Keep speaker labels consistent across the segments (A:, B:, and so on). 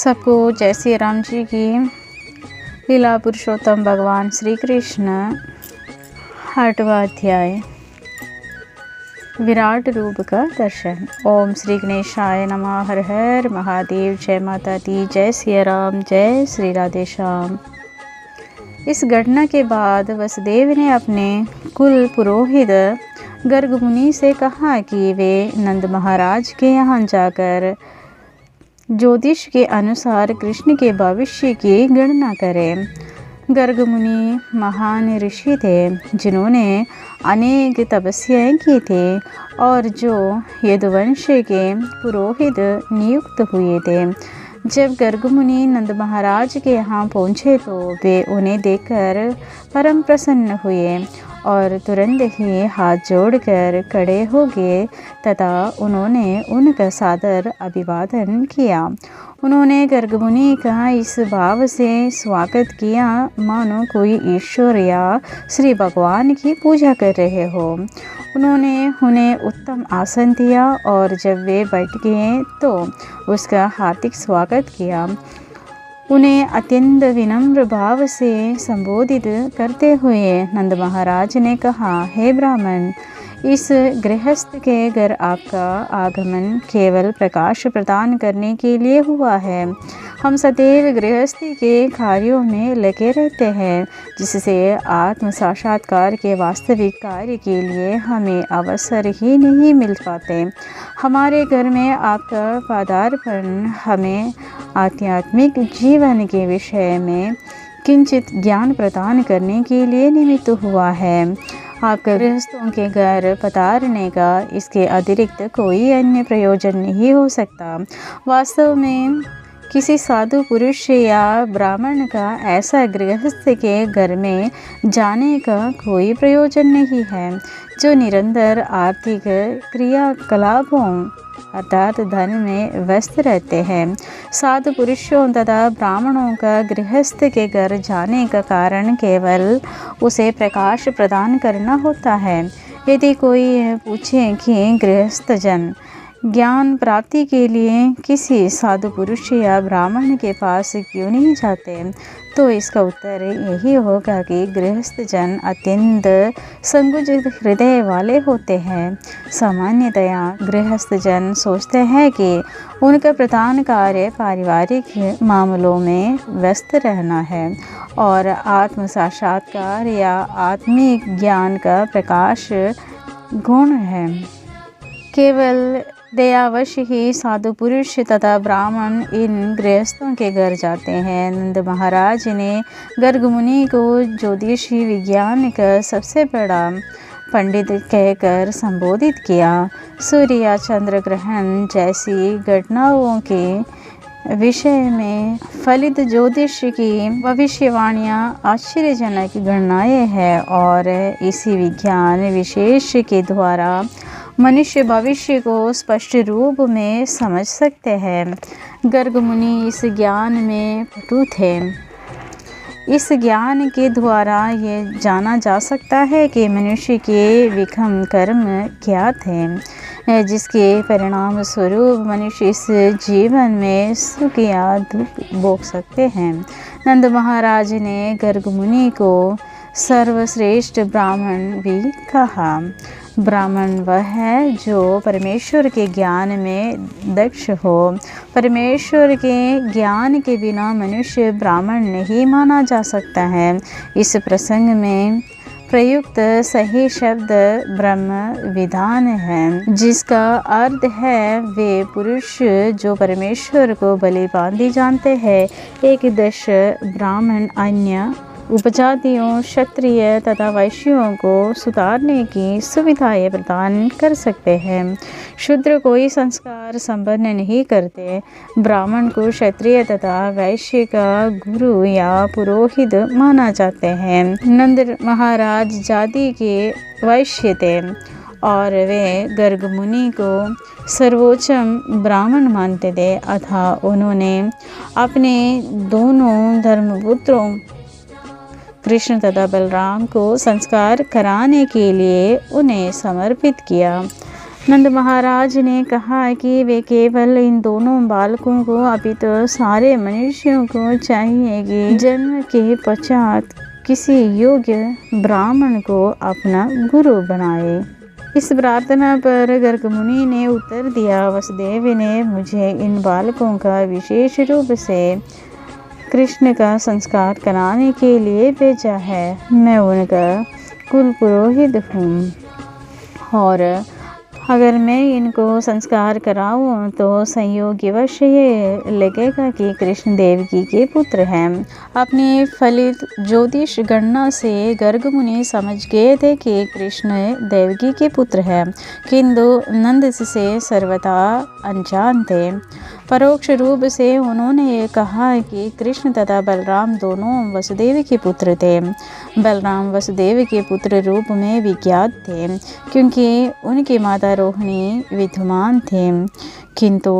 A: सबको जय श्री राम जी की लीला। पुरुषोत्तम भगवान श्री कृष्ण 8वां अध्याय विराट रूप का दर्शन। ओम श्री गणेशाय नमः। हर हर महादेव। जय माता दी। जय श्री राम। जय श्री राधे श्याम। इस घटना के बाद वसुदेव ने अपने कुल पुरोहित गर्ग मुनि से कहा कि वे नंद महाराज के यहाँ जाकर ज्योतिष के अनुसार कृष्ण के भविष्य की गणना करें। गर्ग मुनि महान ऋषि थे जिन्होंने अनेक तपस्याएं की थी और जो यदुवंश के पुरोहित नियुक्त हुए थे। जब गर्ग मुनि नंद महाराज के यहाँ पहुँचे तो वे उन्हें देखकर परम प्रसन्न हुए और तुरंत ही हाथ जोड़कर खड़े हो गए तथा उन्होंने उनका सादर अभिवादन किया। उन्होंने गर्ग मुनि का इस भाव से स्वागत किया मानो कोई ईश्वर या श्री भगवान की पूजा कर रहे हो। उन्होंने उन्हें उत्तम आसन दिया और जब वे बैठ गए तो उसका हार्दिक स्वागत किया। उन्हें अत्यंत विनम्र भाव से संबोधित करते हुए नंद महाराज ने कहा, हे ब्राह्मण, इस गृहस्थ के घर आपका आगमन केवल प्रकाश प्रदान करने के लिए हुआ है। हम सदैव गृहस्थी के कार्यों में लगे रहते हैं जिससे आत्म साक्षात्कार के वास्तविक कार्य के लिए हमें अवसर ही नहीं मिल पाते। हमारे घर में आपका पदार्पण हमें आध्यात्मिक जीवन के विषय में किंचित ज्ञान प्रदान करने के लिए निमित्त हुआ है। आपका गृहस्थों के घर पधारने का इसके अतिरिक्त कोई अन्य प्रयोजन नहीं हो सकता। वास्तव में किसी साधु पुरुष या ब्राह्मण का ऐसा गृहस्थ के घर में जाने का कोई प्रयोजन नहीं है जो निरंतर आर्थिक क्रियाकलापों अर्थात धन में व्यस्त रहते हैं। साधु पुरुषों तथा ब्राह्मणों का गृहस्थ के घर जाने का कारण केवल उसे प्रकाश प्रदान करना होता है। यदि कोई पूछे कि गृहस्थ जन ज्ञान प्राप्ति के लिए किसी साधु पुरुष या ब्राह्मण के पास क्यों नहीं जाते, तो इसका उत्तर यही होगा कि गृहस्थ जन अत्यंत संकुचित हृदय वाले होते हैं। सामान्यतया गृहस्थ जन सोचते हैं कि उनका प्रधान कार्य पारिवारिक मामलों में व्यस्त रहना है और आत्म साक्षात्कार या आत्मिक ज्ञान का प्रकाश गुण है। केवल दयावश ही साधु पुरुष तथा ब्राह्मण इन गृहस्थों के घर जाते हैं। नंद महाराज ने गर्ग मुनि को ज्योतिषी विज्ञान का सबसे बड़ा पंडित कहकर संबोधित किया। सूर्य या चंद्र ग्रहण जैसी घटनाओं के विषय में फलित ज्योतिष की भविष्यवाणियाँ आश्चर्यजनक गणनाएं हैं और इसी विज्ञान विशेष के द्वारा मनुष्य भविष्य को स्पष्ट रूप में समझ सकते हैं। गर्ग मुनि इस ज्ञान में पटु थे। इस ज्ञान के द्वारा ये जाना जा सकता है कि मनुष्य के विषम कर्म क्या थे जिसके परिणाम स्वरूप मनुष्य इस जीवन में सुख या दुख भोग सकते हैं। नंद महाराज ने गर्ग मुनि को सर्वश्रेष्ठ ब्राह्मण भी कहा। ब्राह्मण वह है जो परमेश्वर के ज्ञान में दक्ष हो। परमेश्वर के ज्ञान के बिना मनुष्य ब्राह्मण नहीं माना जा सकता है। इस प्रसंग में प्रयुक्त सही शब्द ब्रह्म विधान है जिसका अर्थ है वे पुरुष जो परमेश्वर को बलिपांति जानते हैं। एक दश ब्राह्मण अन्य उपजातियों क्षत्रिय तथा वैश्यों को सुधारने की सुविधाएं प्रदान कर सकते हैं। शूद्र कोई संस्कार संपन्न नहीं करते। ब्राह्मण को क्षत्रिय तथा वैश्य का गुरु या पुरोहित माना जाते हैं। नंद महाराज जाति के वैश्य थे और वे गर्ग मुनि को सर्वोच्चम ब्राह्मण मानते थे। अतः उन्होंने अपने दोनों धर्मपुत्रों कृष्ण तथा बलराम को संस्कार कराने के लिए उन्हें समर्पित किया। नंद महाराज ने कहा कि वे केवल इन दोनों बालकों को अपितु सारे मनुष्यों को चाहिए कि जन्म के पश्चात किसी योग्य ब्राह्मण को अपना गुरु बनाए। इस प्रार्थना पर गर्ग मुनि ने उत्तर दिया, वसुदेव ने मुझे इन बालकों का विशेष रूप से कृष्ण का संस्कार कराने के लिए भेजा है। मैं उनका कुल पुरोहित हूँ और अगर मैं इनको संस्कार कराऊं तो संयोगवश ये लगेगा कि कृष्ण देवकी के पुत्र हैं। अपनी फलित ज्योतिष गणना से गर्ग मुनि समझ गए थे कि कृष्ण देवकी के पुत्र हैं, किंतु नंद से सर्वथा अनजान थे। परोक्ष रूप से उन्होंने ये कहा कि कृष्ण तथा बलराम दोनों वसुदेव के पुत्र थे। बलराम वसुदेव के पुत्र रूप में विख्यात थे क्योंकि उनकी माता रोहिणी विद्यमान थे, किंतु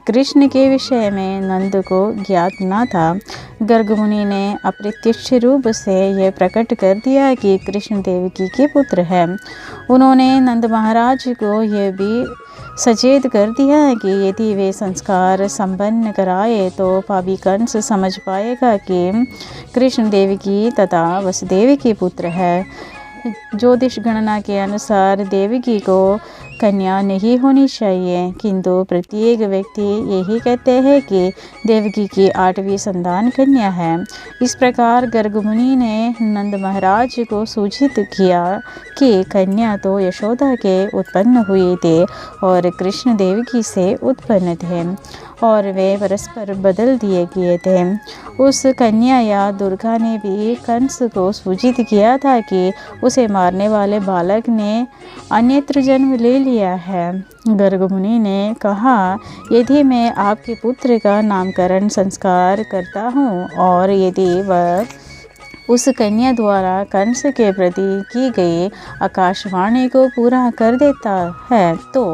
A: कृष्ण के विषय में नंद को ज्ञात न था। गर्ग मुनि ने अप्रत्यक्ष रूप से यह प्रकट कर दिया कि कृष्ण देवकी के पुत्र हैं। उन्होंने नंद महाराज को यह भी सचेत कर दिया कि यदि वे संस्कार संपन्न कराए तो पापी कंस समझ पाएगा कि कृष्ण देवकी तथा वसुदेव के पुत्र है। ज्योतिष गणना के अनुसार देवकी को कन्या नहीं होनी चाहिए, किंतु प्रत्येक व्यक्ति यही कहते हैं कि देवकी की 8वीं संतान कन्या है। इस प्रकार गर्ग मुनि ने नंद महाराज को सूचित किया कि कन्या तो यशोदा के उत्पन्न हुए थे और कृष्ण देवकी से उत्पन्न थे और वे परस्पर बदल दिए गए थे। उस कन्या या दुर्गा ने भी कंस को सूचित किया था कि उसे मारने वाले बालक ने अन्यत्र जन्म ले लिया है। गर्ग मुनि ने कहा, यदि मैं आपके पुत्र का नामकरण संस्कार करता हूँ और यदि वह उस कन्या द्वारा कंस के प्रति की गई आकाशवाणी को पूरा कर देता है तो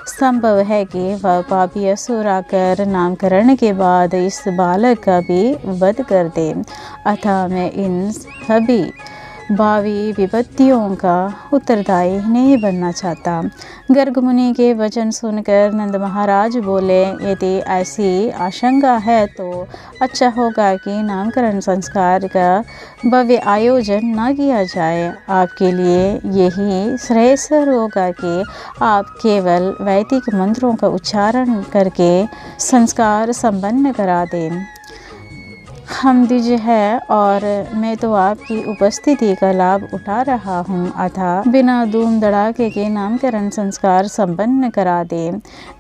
A: संभव है कि वह पापी असुर आकर नामकरण के बाद इस बालक का भी वध कर दे। अतः मैं इन सभी भावी विपत्तियों का उत्तरदायी नहीं बनना चाहता। गर्ग मुनि के वचन सुनकर नंद महाराज बोले, यदि ऐसी आशंका है तो अच्छा होगा कि नामकरण संस्कार का भव्य आयोजन न किया जाए। आपके लिए यही श्रेयस्कर होगा कि आप केवल वैदिक मंत्रों का उच्चारण करके संस्कार संपन्न करा दें। हम द्विज है और मैं तो आपकी उपस्थिति का लाभ उठा रहा हूँ, अतः बिना धूम धड़ाके के नामकरण संस्कार संपन्न करा दे।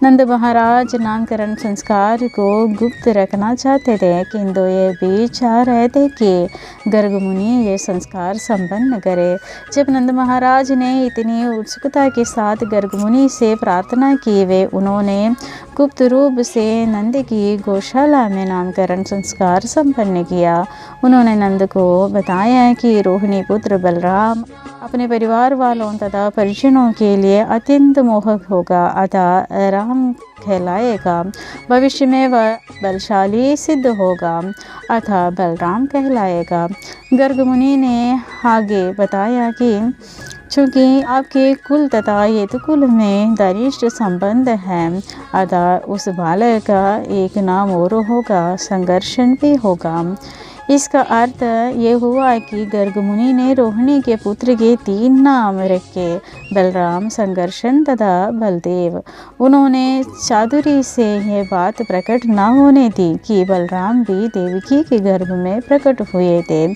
A: नंद महाराज नामकरण संस्कार को गुप्त रखना चाहते थे, किंतु ये भी चाह रहे थे कि गर्ग मुनि ये संस्कार संपन्न करे। जब नंद महाराज ने इतनी उत्सुकता के साथ गर्ग मुनि से प्रार्थना की, वे उन्होंने गुप्त रूप से नंद की गौशाला में नामकरण संस्कार संपन्न किया। उन्होंने नंद को बताया कि रोहिणी पुत्र बलराम अपने परिवार वालों तथा परिजनों के लिए अत्यंत मोहक होगा, अतः राम कहलाएगा। भविष्य में वह बलशाली सिद्ध होगा, अतः बलराम कहलाएगा। गर्ग मुनि ने आगे बताया कि चूँकि आपके कुल तथा यदुकुल में घनिष्ठ संबंध हैं, अतः उस बालक का एक नाम और होगा, संघर्षण भी होगा। इसका अर्थ ये हुआ कि गर्ग मुनि ने रोहिणी के पुत्र के 3 नाम रखे, बलराम, संघर्षण तथा बलदेव। उन्होंने चातुरी से यह बात प्रकट न होने दी कि बलराम भी देवकी के गर्भ में प्रकट हुए थे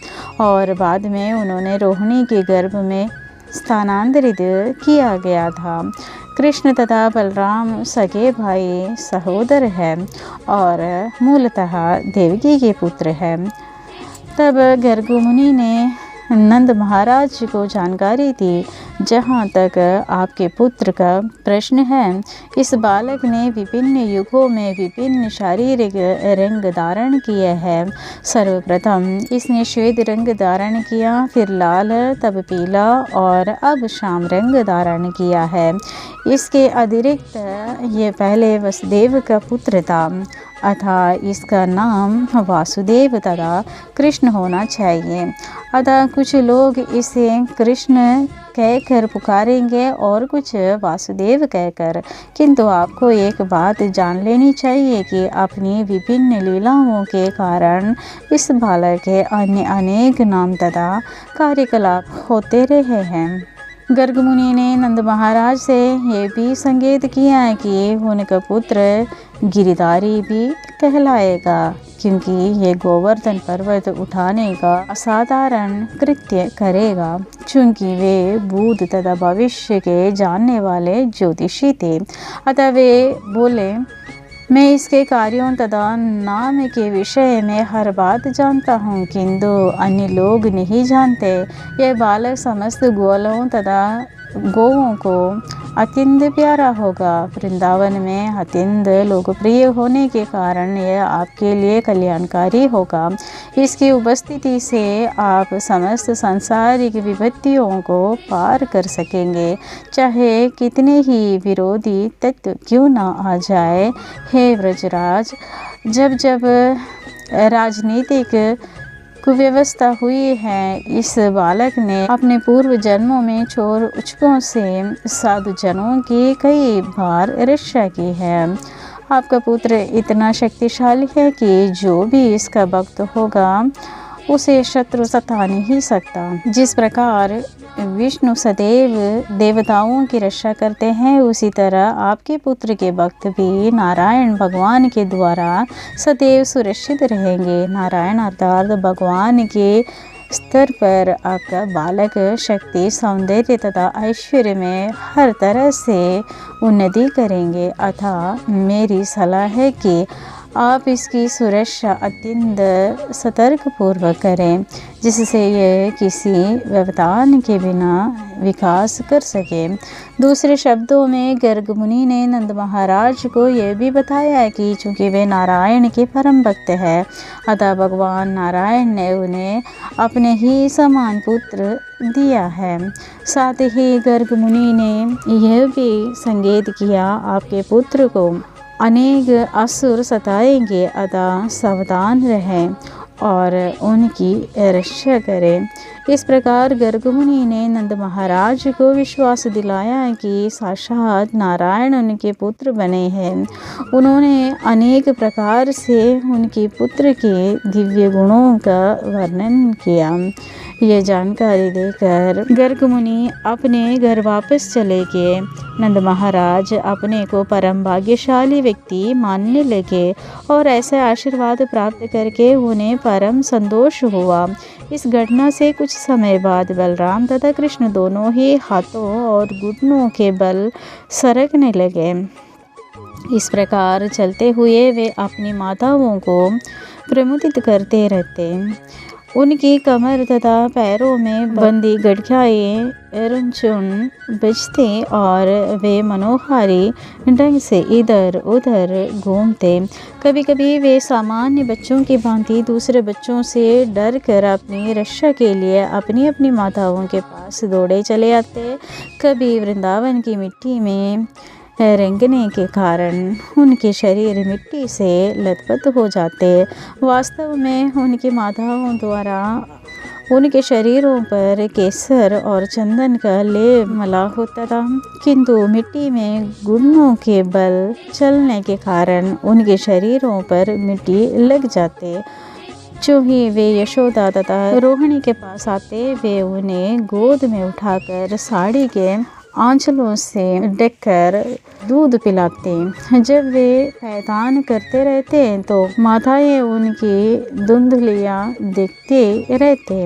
A: और बाद में उन्होंने रोहिणी के गर्भ में स्थानांतरित किया गया था। कृष्ण तथा बलराम सगे भाई सहोदर हैं और मूलतः देवकी के पुत्र हैं। तब गर्ग मुनि ने नंद महाराज को जानकारी दी, जहाँ तक आपके पुत्र का प्रश्न है, इस बालक ने विभिन्न युगों में विभिन्न शारीरिक रंग धारण किए हैं। सर्वप्रथम इसने श्वेत रंग धारण किया, फिर लाल, तब पीला और अब श्याम रंग धारण किया है। इसके अतिरिक्त ये पहले वसुदेव का पुत्र था अतः इसका नाम वासुदेव तथा कृष्ण होना चाहिए। अतः कुछ लोग इसे कृष्ण कहकर पुकारेंगे और कुछ वासुदेव कहकर। किंतु आपको एक बात जान लेनी चाहिए कि अपनी विभिन्न लीलाओं के कारण इस बालक के अन्य अनेक नाम तथा कार्यकलाप होते रहे हैं। गर्ग मुनि ने नंद महाराज से ये भी संकेत किया है कि उनका पुत्र गिरिधारी भी कहलाएगा, क्योंकि ये गोवर्धन पर्वत उठाने का असाधारण कृत्य करेगा, चूँकि वे भूत तथा भविष्य के जानने वाले ज्योतिषी थे। अतः वे बोले, मैं इसके कार्यों तथा नाम के विषय में हर बात जानता हूँ, किंतु अन्य लोग नहीं जानते। यह बालक समस्त ग्वालों तथा गौओं को अत्यंत प्यारा होगा। वृंदावन में अत्यंत लोकप्रिय होने के कारण यह आपके लिए कल्याणकारी होगा। इसकी उपस्थिति से आप समस्त सांसारिक विपत्तियों को पार कर सकेंगे, चाहे कितने ही विरोधी तत्व क्यों न आ जाए। हे व्रजराज, जब जब राजनीतिक कुव्यवस्था हुई है, इस बालक ने अपने पूर्व जन्मों में चोर उचकों से साधु जनों की कई बार रक्षा की है। आपका पुत्र इतना शक्तिशाली है कि जो भी इसका भक्त होगा उसे शत्रु सता नहीं सकता। जिस प्रकार विष्णु सदैव देवताओं की रक्षा करते हैं, उसी तरह आपके पुत्र के भक्त भी नारायण भगवान के द्वारा सदैव सुरक्षित रहेंगे। नारायण अर्थात भगवान के स्तर पर आपका बालक शक्ति, सौंदर्य तथा ऐश्वर्य में हर तरह से उन्नति करेंगे। अतः मेरी सलाह है कि आप इसकी सुरक्षा अत्यंत सतर्क पूर्वक करें, जिससे यह किसी व्यवधान के बिना विकास कर सके। दूसरे शब्दों में गर्ग मुनि ने नंद महाराज को यह भी बताया है कि चूँकि वे नारायण के परम भक्त हैं, अतः भगवान नारायण ने उन्हें अपने ही समान पुत्र दिया है। साथ ही गर्ग मुनि ने यह भी संकेत किया, आपके पुत्र को अनेक असुर सताएंगे, अतः सावधान रहें और उनकी रक्षा करें। इस प्रकार गर्ग मुनि ने नंद महाराज को विश्वास दिलाया कि साक्षात नारायण उनके पुत्र बने हैं। उन्होंने अनेक प्रकार से उनके पुत्र के दिव्य गुणों का वर्णन किया। यह जानकारी देकर गर्ग मुनि अपने घर वापस चले गए। नंद महाराज अपने को परम भाग्यशाली व्यक्ति मानने लगे और ऐसा आशीर्वाद प्राप्त करके उन्हें परम संतोष हुआ। इस घटना से कुछ समय बाद बलराम तथा कृष्ण दोनों ही हाथों और घुटनों के बल सरकने लगे। इस प्रकार चलते हुए वे अपनी माताओं को प्रमुदित करते रहते। उनकी कमर तथा पैरों में बंदी गठियाएँ रुनझुन बजती और वे मनोहारी ढंग से इधर उधर घूमते। कभी कभी वे सामान्य बच्चों की भांति दूसरे बच्चों से डर कर अपनी रक्षा के लिए अपनी अपनी माताओं के पास दौड़े चले आते। कभी वृंदावन की मिट्टी में रेंगने के कारण उनके शरीर मिट्टी से लथपथ हो जाते। वास्तव में उनकी माताओं द्वारा उनके शरीरों पर केसर और चंदन का लेप मला होता था, किंतु मिट्टी में घुटनों के बल चलने के कारण उनके शरीरों पर मिट्टी लग जाते। जो ही वे यशोदा तथा रोहिणी के पास आते, वे उन्हें गोद में उठाकर साड़ी के आंचलों से ढककर दूध पिलाते। जब वे पैदान करते रहते तो माताएं उनकी धुंधलियाँ देखते रहते।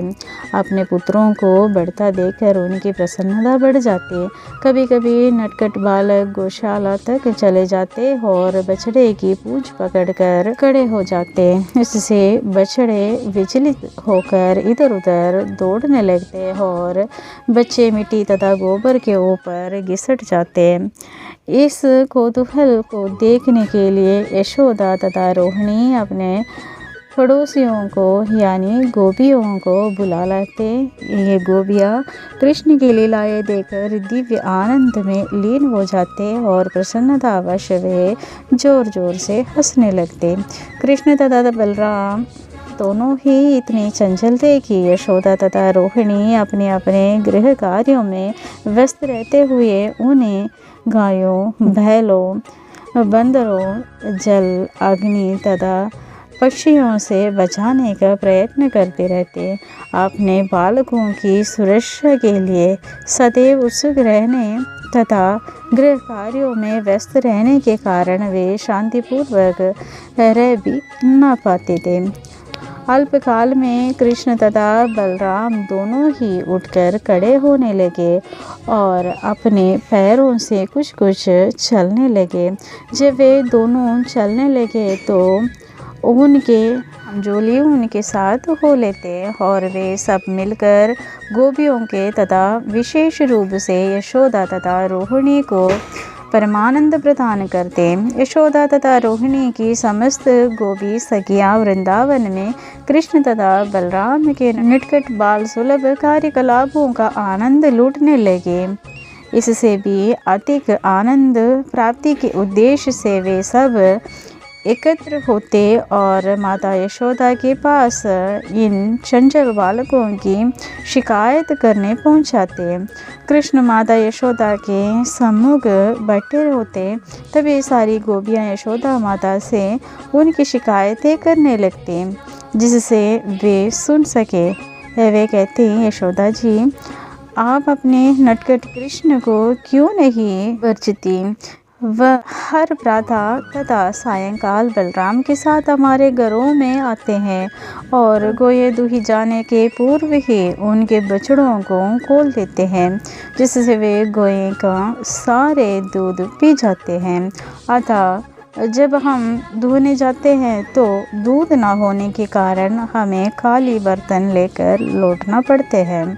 A: अपने पुत्रों को बढ़ता देखकर उनकी प्रसन्नता बढ़ जाती। कभी कभी नटखट बालक गौशाला तक चले जाते और बछड़े की पूंछ पकड़कर खड़े हो जाते। इससे बछड़े विचलित होकर इधर उधर दौड़ने लगते और बच्चे मिट्टी तथा गोबर के ऊपर घिसट जाते। इस कौतूहल को देखने के लिए यशोदा तथा रोहिणी अपने पड़ोसियों को यानी गोपियों को बुला लाते। ये गोपियाँ कृष्ण की लीलाएं देखकर दिव्य आनंद में लीन हो जाते और प्रसन्नतावश वे जोर जोर से हंसने लगते। कृष्ण तथा बलराम दोनों ही इतने चंचल थे कि यशोदा तथा रोहिणी अपने अपने गृह कार्यों में व्यस्त रहते हुए उन्हें गायों, बैलों, बंदरों, जल, अग्नि तथा पक्षियों से बचाने का प्रयत्न करते रहते। अपने बालकों की सुरक्षा के लिए सदैव उत्सुक रहने तथा गृह कार्यों में व्यस्त रहने के कारण वे शांतिपूर्वक रह भी न पाते थे। अल्पकाल में कृष्ण तथा बलराम दोनों ही उठकर खड़े होने लगे और अपने पैरों से कुछ कुछ चलने लगे। जब वे दोनों चलने लगे तो उनके जोली उनके साथ हो लेते और वे सब मिलकर गोपियों के तथा विशेष रूप से यशोदा तथा रोहिणी को परमानंद प्रदान करते। यशोदा तथा रोहिणी की समस्त गोपी सखियाँ वृंदावन में कृष्ण तथा बलराम के निकट बाल सुलभ कार्यकलापों का आनंद लूटने लगे। इससे भी अधिक आनंद प्राप्ति के उद्देश्य से वे सब एकत्र होते और माता यशोदा के पास इन चंचल बालकों की शिकायत करने पहुंच जाते। कृष्ण माता यशोदा के सम्मुख बैठे होते। तभी सारी गोपियाँ यशोदा माता से उनकी शिकायतें करने लगती जिससे वे सुन सके। वे कहते, यशोदा जी, आप अपने नटखट कृष्ण को क्यों नहीं वर्जती? वह हर प्रातः तथा सायंकाल बलराम के साथ हमारे घरों में आते हैं और गोये दुही जाने के पूर्व ही उनके बछड़ों को खोल देते हैं जिससे वे गोये का सारे दूध पी जाते हैं। अतः जब हम दुहने जाते हैं तो दूध ना होने के कारण हमें खाली बर्तन लेकर लौटना पड़ते हैं।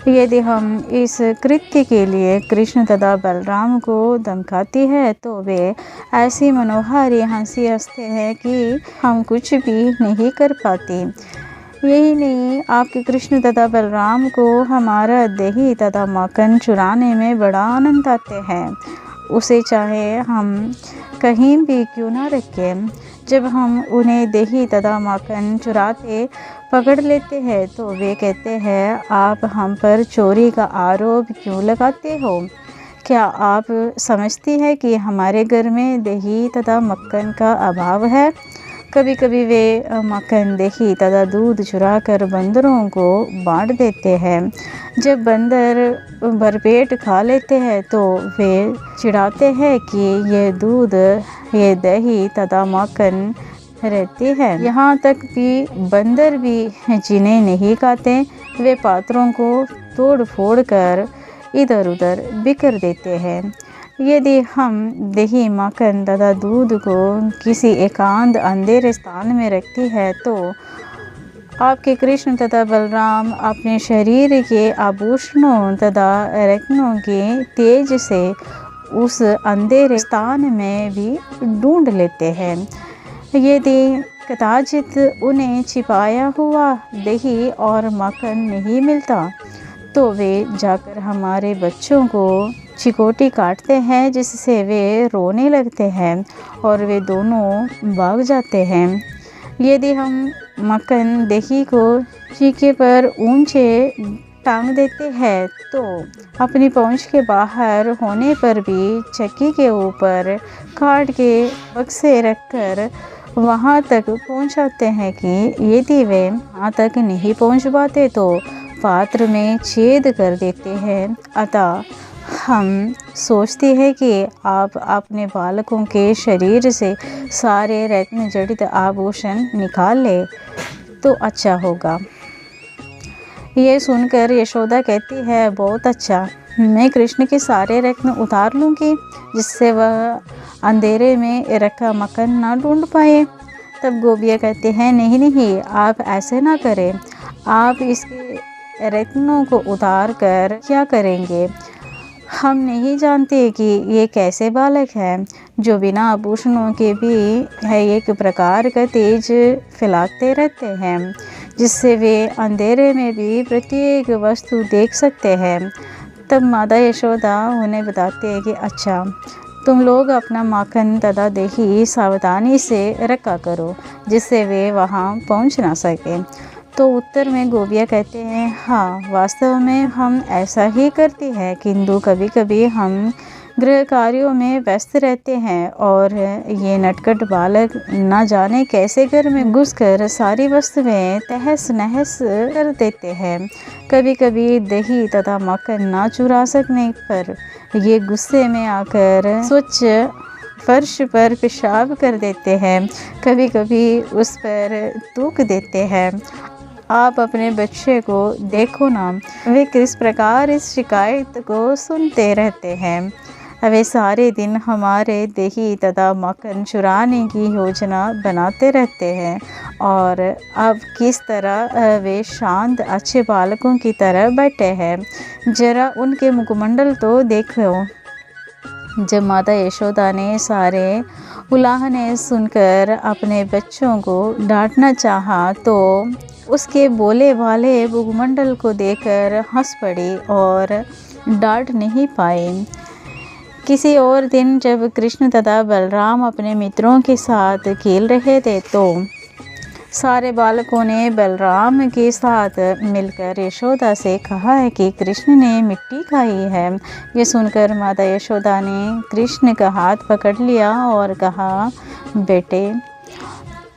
A: यदि हम इस कृत्य के लिए कृष्ण तथा बलराम को धमकाती है तो वे ऐसी मनोहारी हंसी हंसते हैं कि हम कुछ भी नहीं कर पाते। यही नहीं, आपके कृष्ण तथा बलराम को हमारा दही तथा माखन चुराने में बड़ा आनंद आते हैं। उसे चाहे हम कहीं भी क्यों ना रखें, जब हम उन्हें दही तथा माखन चुराते पकड़ लेते हैं तो वे कहते हैं, आप हम पर चोरी का आरोप क्यों लगाते हो? क्या आप समझती है कि हमारे घर में दही तथा मक्खन का अभाव है? कभी कभी वे मक्खन, दही तथा दूध चुरा कर बंदरों को बांट देते हैं। जब बंदर भरपेट खा लेते हैं तो वे चिढ़ाते हैं कि ये दूध, ये दही तथा मक्खन रहती है। यहाँ तक कि बंदर भी जिन्हें नहीं खाते वे पात्रों को तोड़ फोड़ कर इधर उधर बिखेर देते हैं। यदि हम दही, माखन तथा दूध को किसी एकांत अंधेरे स्थान में रखती है तो आपके कृष्ण तथा बलराम अपने शरीर के आभूषणों तथा रत्नों के तेज से उस अंधेरे स्थान में भी ढूंढ लेते हैं। यदि कदाचित उन्हें छिपाया हुआ दही और माखन नहीं मिलता तो वे जाकर हमारे बच्चों को चिकोटी काटते हैं जिससे वे रोने लगते हैं और वे दोनों भाग जाते हैं। यदि हम मक्खन, दही को चीखे पर ऊंचे टांग देते हैं तो अपनी पहुंच के बाहर होने पर भी चक्की के ऊपर काट के बक्से रखकर वहां तक पहुंचाते हैं कि यदि वे वहां तक नहीं पहुंच पाते तो पात्र में छेद कर देते हैं। अतः हम सोचते हैं कि आप अपने बालकों के शरीर से सारे रत्न जड़ित आभूषण निकाल ले तो अच्छा होगा। ये सुनकर यशोदा कहती है, बहुत अच्छा, मैं कृष्ण के सारे रत्न उतार लूँगी जिससे वह अंधेरे में रखा मक्खन ना ढूंढ पाए। तब गोपियाँ कहते हैं, नहीं नहीं, आप ऐसे ना करें, आप इसके रत्नों को उतार कर क्या करेंगे? हम नहीं जानते कि ये कैसे बालक है जो बिना आभूषणों के भी है एक प्रकार का तेज फैलाते रहते हैं जिससे वे अंधेरे में भी प्रत्येक वस्तु देख सकते हैं। तब माता यशोदा उन्हें बताते हैं कि अच्छा, तुम लोग अपना माखन तथा दही सावधानी से रखा करो जिससे वे वहाँ पहुँच ना सके। तो उत्तर में गोपियाँ कहते हैं, हाँ, वास्तव में हम ऐसा ही करते हैं, किंतु कभी कभी हम गृह कार्यों में व्यस्त रहते हैं और ये नटखट बालक न जाने कैसे घर में घुसकर सारी वस्तुएं तहस नहस कर देते हैं। कभी कभी दही तथा मक्खन ना चुरा सकने पर ये गुस्से में आकर स्वच्छ फर्श पर पेशाब कर देते हैं, कभी कभी उस पर थूक देते हैं। आप अपने बच्चे को देखो ना, वे किस प्रकार इस शिकायत को सुनते रहते हैं। वे सारे दिन हमारे दही तथा मक्खन चुराने की योजना बनाते रहते हैं और अब किस तरह वे शांत अच्छे बालकों की तरह बैठे हैं, जरा उनके मुखमंडल तो देखो। जब माता यशोदा ने सारे उलाहने सुनकर अपने बच्चों को डांटना चाहा तो उसके बोले वाले मुखमंडल को देखकर हंस पड़ी और डांट नहीं पाई। किसी और दिन जब कृष्ण तथा बलराम अपने मित्रों के साथ खेल रहे थे तो सारे बालकों ने बलराम के साथ मिलकर यशोदा से कहा है कि कृष्ण ने मिट्टी खाई है। ये सुनकर माता यशोदा ने कृष्ण का हाथ पकड़ लिया और कहा, बेटे,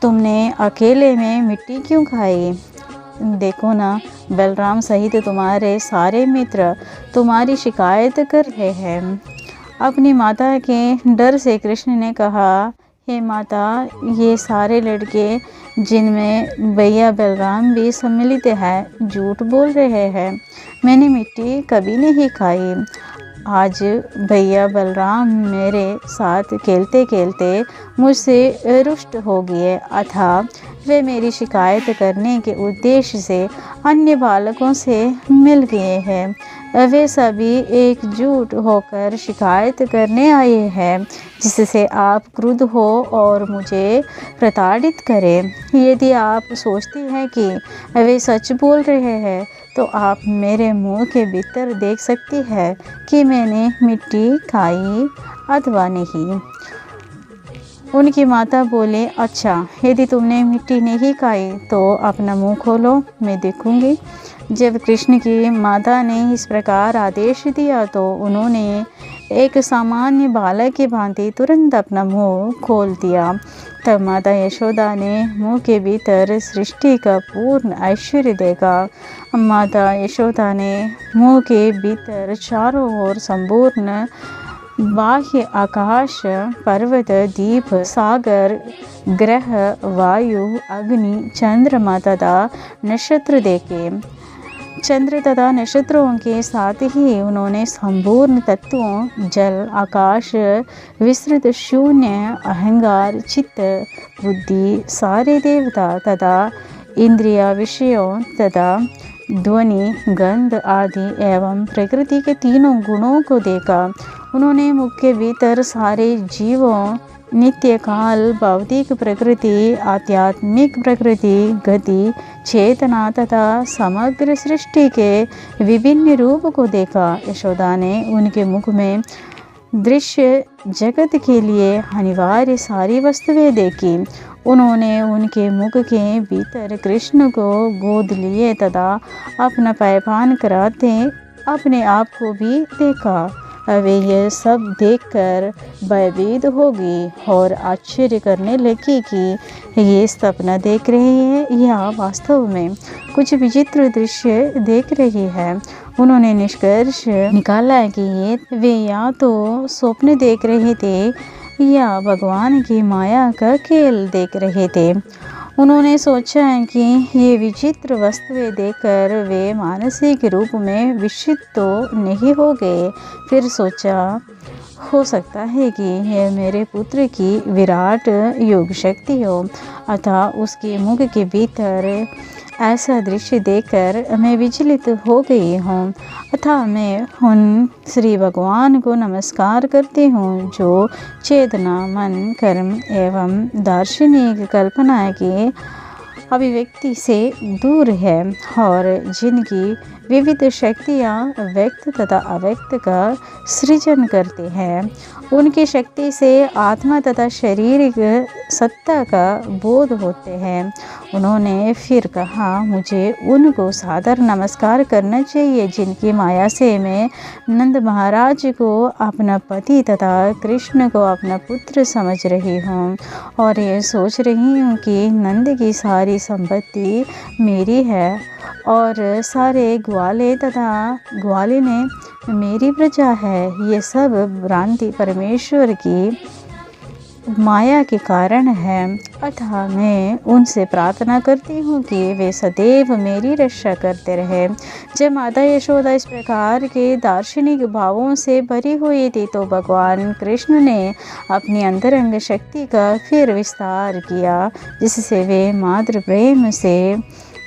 A: तुमने अकेले में मिट्टी क्यों खाई? देखो ना, बलराम सहित तुम्हारे सारे मित्र तुम्हारी शिकायत कर रहे हैं। अपनी माता के डर से कृष्ण ने कहा, हे माता, ये सारे लड़के जिनमें भैया बलराम भी सम्मिलित हैं झूठ बोल रहे हैं। मैंने मिट्टी कभी नहीं खाई। आज भैया बलराम मेरे साथ खेलते खेलते मुझसे रुष्ट हो गए, अतः वे मेरी शिकायत करने के उद्देश्य से अन्य बालकों से मिल गए हैं। वे सभी एकजुट होकर शिकायत करने आए हैं जिससे आप क्रुद्ध हो और मुझे प्रताड़ित करें। यदि आप सोचती हैं कि वे सच बोल रहे हैं तो आप मेरे मुंह के भीतर देख सकती है कि मैंने मिट्टी खाई अथवा नहीं। उनकी माता बोले, अच्छा, यदि तुमने मिट्टी नहीं खाई तो अपना मुंह खोलो, मैं देखूंगी। जब कृष्ण की माता ने इस प्रकार आदेश दिया तो उन्होंने एक सामान्य बालक की भांति तुरंत अपना मुंह खोल दिया। तब माता यशोदा ने मुंह के भीतर सृष्टि का पूर्ण ऐश्वर्य देखा। माता यशोदा ने मुंह के भीतर चारों ओर संपूर्ण बाह्य आकाश, पर्वत, द्वीप, सागर, ग्रह, वायु, अग्नि, चंद्रमा तथा नक्षत्र देखे। चंद्र तथा नक्षत्रों के साथ ही उन्होंने संपूर्ण तत्वों, जल, आकाश, विस्तृत शून्य, अहंकार, चित्त, बुद्धि, सारे देवता तथा इंद्रिया विषयों तथा ध्वनि, गंध आदि एवं प्रकृति के तीनों गुणों को देखा। उन्होंने मुख के भीतर सारे जीवों, नित्य काल, भौतिक प्रकृति, आध्यात्मिक प्रकृति, गति, चेतना तथा समग्र सृष्टि के विभिन्न रूप को देखा। यशोदा ने उनके मुख में दृश्य जगत के लिए अनिवार्य सारी वस्तुएं देखी। उन्होंने उनके मुख के भीतर कृष्ण को गोद लिए तथा अपना पैपान कराते अपने आप को भी देखा। वे यह सब देखकर भयभीत हो गई और आश्चर्य करने लगी कि ये सपना देख रही है या वास्तव में कुछ विचित्र दृश्य देख रही है। उन्होंने निष्कर्ष निकाला कि वे या तो स्वप्न देख रहे थे या भगवान की माया का खेल देख रहे थे। उन्होंने सोचा कि ये विचित्र वस्तुएं देखकर वे मानसिक रूप में विक्षिप्त तो नहीं हो गए। फिर सोचा, हो सकता है कि यह मेरे पुत्र की विराट योग शक्ति हो, अतः उसके मुख के भीतर ऐसा दृश्य देखकर मैं विचलित हो गई हूँ। अतः मैं उन श्री भगवान को नमस्कार करती हूँ जो चेतना, मन, कर्म एवं दार्शनिक कल्पना के अभिव्यक्ति से दूर है और जिनकी विविध शक्तियाँ व्यक्त तथा अव्यक्त का सृजन करते हैं। उनकी शक्ति से आत्मा तथा शारीरिक सत्ता का बोध होते हैं। उन्होंने फिर कहा, मुझे उनको सादर नमस्कार करना चाहिए जिनकी माया से मैं नंद महाराज को अपना पति तथा कृष्ण को अपना पुत्र समझ रही हूँ और ये सोच रही हूँ कि नंद की सारी संपत्ति मेरी है और सारे ग्वाले तथा ग्वालिने मेरी प्रजा है। ये सब भ्रांति परमेश्वर की माया के कारण है। अतः मैं उनसे प्रार्थना करती हूँ कि वे सदैव मेरी रक्षा करते रहे। जब माता यशोदा इस प्रकार के दार्शनिक भावों से भरी हुई थी तो भगवान कृष्ण ने अपनी अंतरंग शक्ति का फिर विस्तार किया जिससे वे मातृ प्रेम से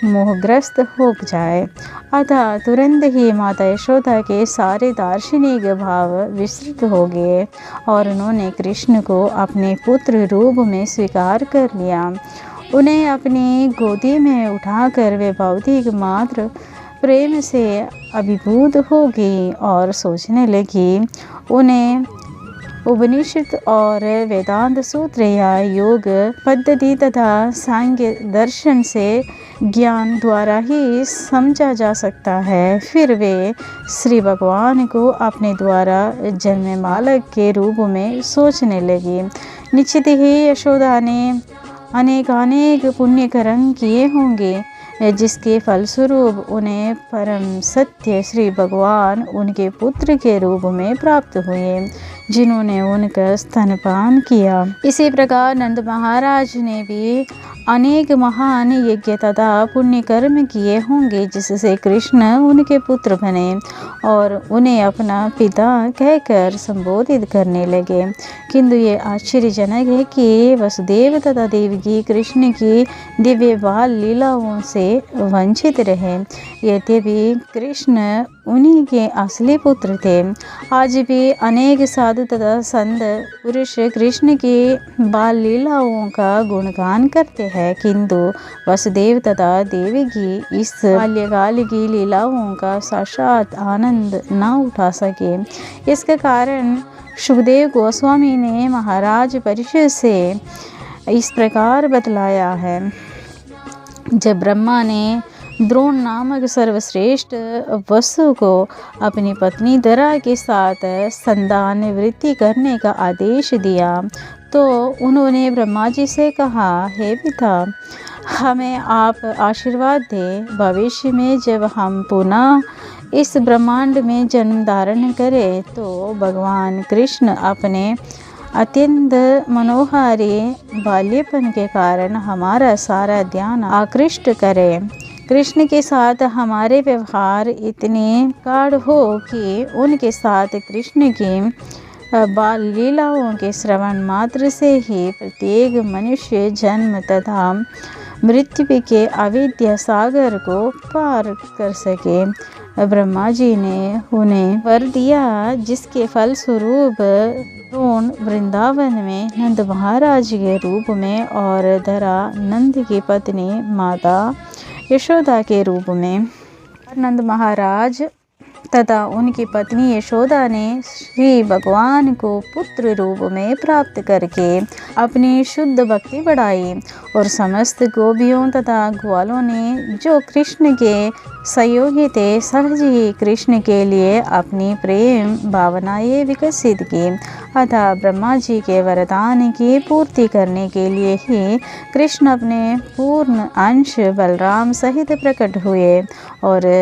A: मोहग्रस्त हो जाए। अतः तुरंत ही माता यशोदा के सारे दार्शनिक भाव विस्तृत हो गए और उन्होंने कृष्ण को अपने पुत्र रूप में स्वीकार कर लिया। उन्हें अपनी गोदी में उठाकर वे भौतिक मातृ प्रेम से अभिभूत हो गई और सोचने लगी। उन्हें उपनिषद और वेदांत सूत्र या योग पद्धति तथा सांख्य दर्शन से ज्ञान द्वारा ही समझा जा सकता है। फिर वे श्री भगवान को अपने द्वारा जन्मे बालक के रूप में सोचने लगी। निश्चित ही यशोदा ने अनेक पुण्य कर्म किए होंगे जिसके फलस्वरूप उन्हें परम सत्य श्री भगवान उनके पुत्र के रूप में प्राप्त हुए जिन्होंने उनका स्तनपान किया। इसी प्रकार नंद महाराज ने भी अनेक महान यज्ञ तथा पुण्य कर्म किए होंगे जिससे कृष्ण उनके पुत्र बने और उन्हें अपना पिता कहकर संबोधित करने लगे। किंतु ये आश्चर्यजनक है कि वसुदेव तथा देवकी कृष्ण की दिव्य बाल लीलाओं से वंचित रहे। यद्यपि कृष्ण उन्हीं के असली पुत्र थे। आज भी अनेक साधु तथा संत पुरुष कृष्ण की बाल लीलाओं का गुणगान करते हैं किंतु वसुदेव तथा देवी की इस बाल्यकाल की लीलाओं का साक्षात आनंद न उठा सके। इसके कारण सुखदेव गोस्वामी ने महाराज परीक्षित से इस प्रकार बतलाया है। जब ब्रह्मा ने द्रोण नामक सर्वश्रेष्ठ वसु को अपनी पत्नी दरा के साथ संतान वृद्धि करने का आदेश दिया तो उन्होंने ब्रह्मा जी से कहा, हे पिता, हमें आप आशीर्वाद दें। भविष्य में जब हम पुनः इस ब्रह्मांड में जन्म धारण करें तो भगवान कृष्ण अपने अत्यंत मनोहारी बाल्यपन के कारण हमारा सारा ध्यान आकृष्ट करें। कृष्ण के साथ हमारे व्यवहार इतने गाढ़ हो कि उनके साथ कृष्ण की बाल लीलाओं के श्रवण मात्र से ही प्रत्येक मनुष्य जन्म तथा मृत्यु के अविद्या सागर को पार कर सके। ब्रह्मा जी ने उन्हें वर दिया जिसके फलस्वरूप द्रोण वृंदावन में नंद महाराज के रूप में और धरा नंद की पत्नी माता यशोदा के रूप में। नंद महाराज तथा उनकी पत्नी यशोदा ने श्री भगवान को पुत्र रूप में प्राप्त करके अपनी शुद्ध भक्ति बढ़ाई और समस्त गोपियों तथा ग्वालों ने जो कृष्ण के सहयोगी थे सहज ही कृष्ण के लिए अपनी प्रेम भावनाएं विकसित की। अतः ब्रह्मा जी के वरदान की पूर्ति करने के लिए ही कृष्ण अपने पूर्ण अंश बलराम सहित प्रकट हुए और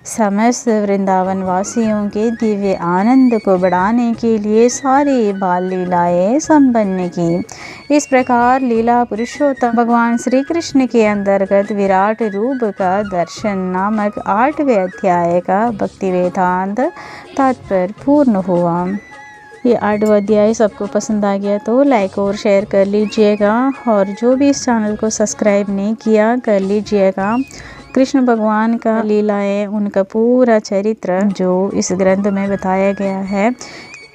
A: समस्त वृंदावन वासियों के दिव्य आनंद को बढ़ाने के लिए सारी बाल लीलाएं संपन्न की। इस प्रकार लीला पुरुषोत्तम भगवान श्री कृष्ण के अंतर्गत विराट रूप का दर्शन नामक 8वें अध्याय का भक्ति वेदांत तात्पर्य पूर्ण हुआ। ये 8वां अध्याय सबको पसंद आ गया तो लाइक और शेयर कर लीजिएगा, और जो भी इस चैनल को सब्सक्राइब नहीं किया कर लीजिएगा। कृष्ण भगवान का लीलाएं, उनका पूरा चरित्र जो इस ग्रंथ में बताया गया है।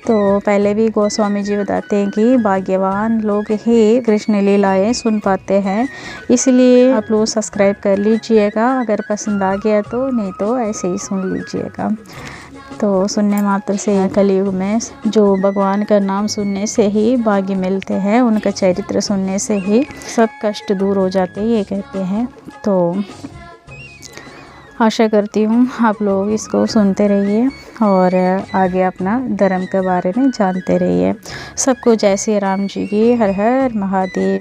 A: तो पहले भी गोस्वामी जी बताते हैं कि भाग्यवान लोग ही कृष्ण लीलाएं सुन पाते हैं, इसलिए आप लोग सब्सक्राइब कर लीजिएगा अगर पसंद आ गया तो, नहीं तो ऐसे ही सुन लीजिएगा। तो सुनने मात्र से कलयुग में जो भगवान का नाम सुनने से ही भाग्य मिलते हैं, उनका चरित्र सुनने से ही सब कष्ट दूर हो जाते हैं, ये कहते हैं। तो आशा करती हूँ आप लोग इसको सुनते रहिए और आगे अपना धर्म के बारे में जानते रहिए। सबको जय श्री राम जी की हर हर महादेव।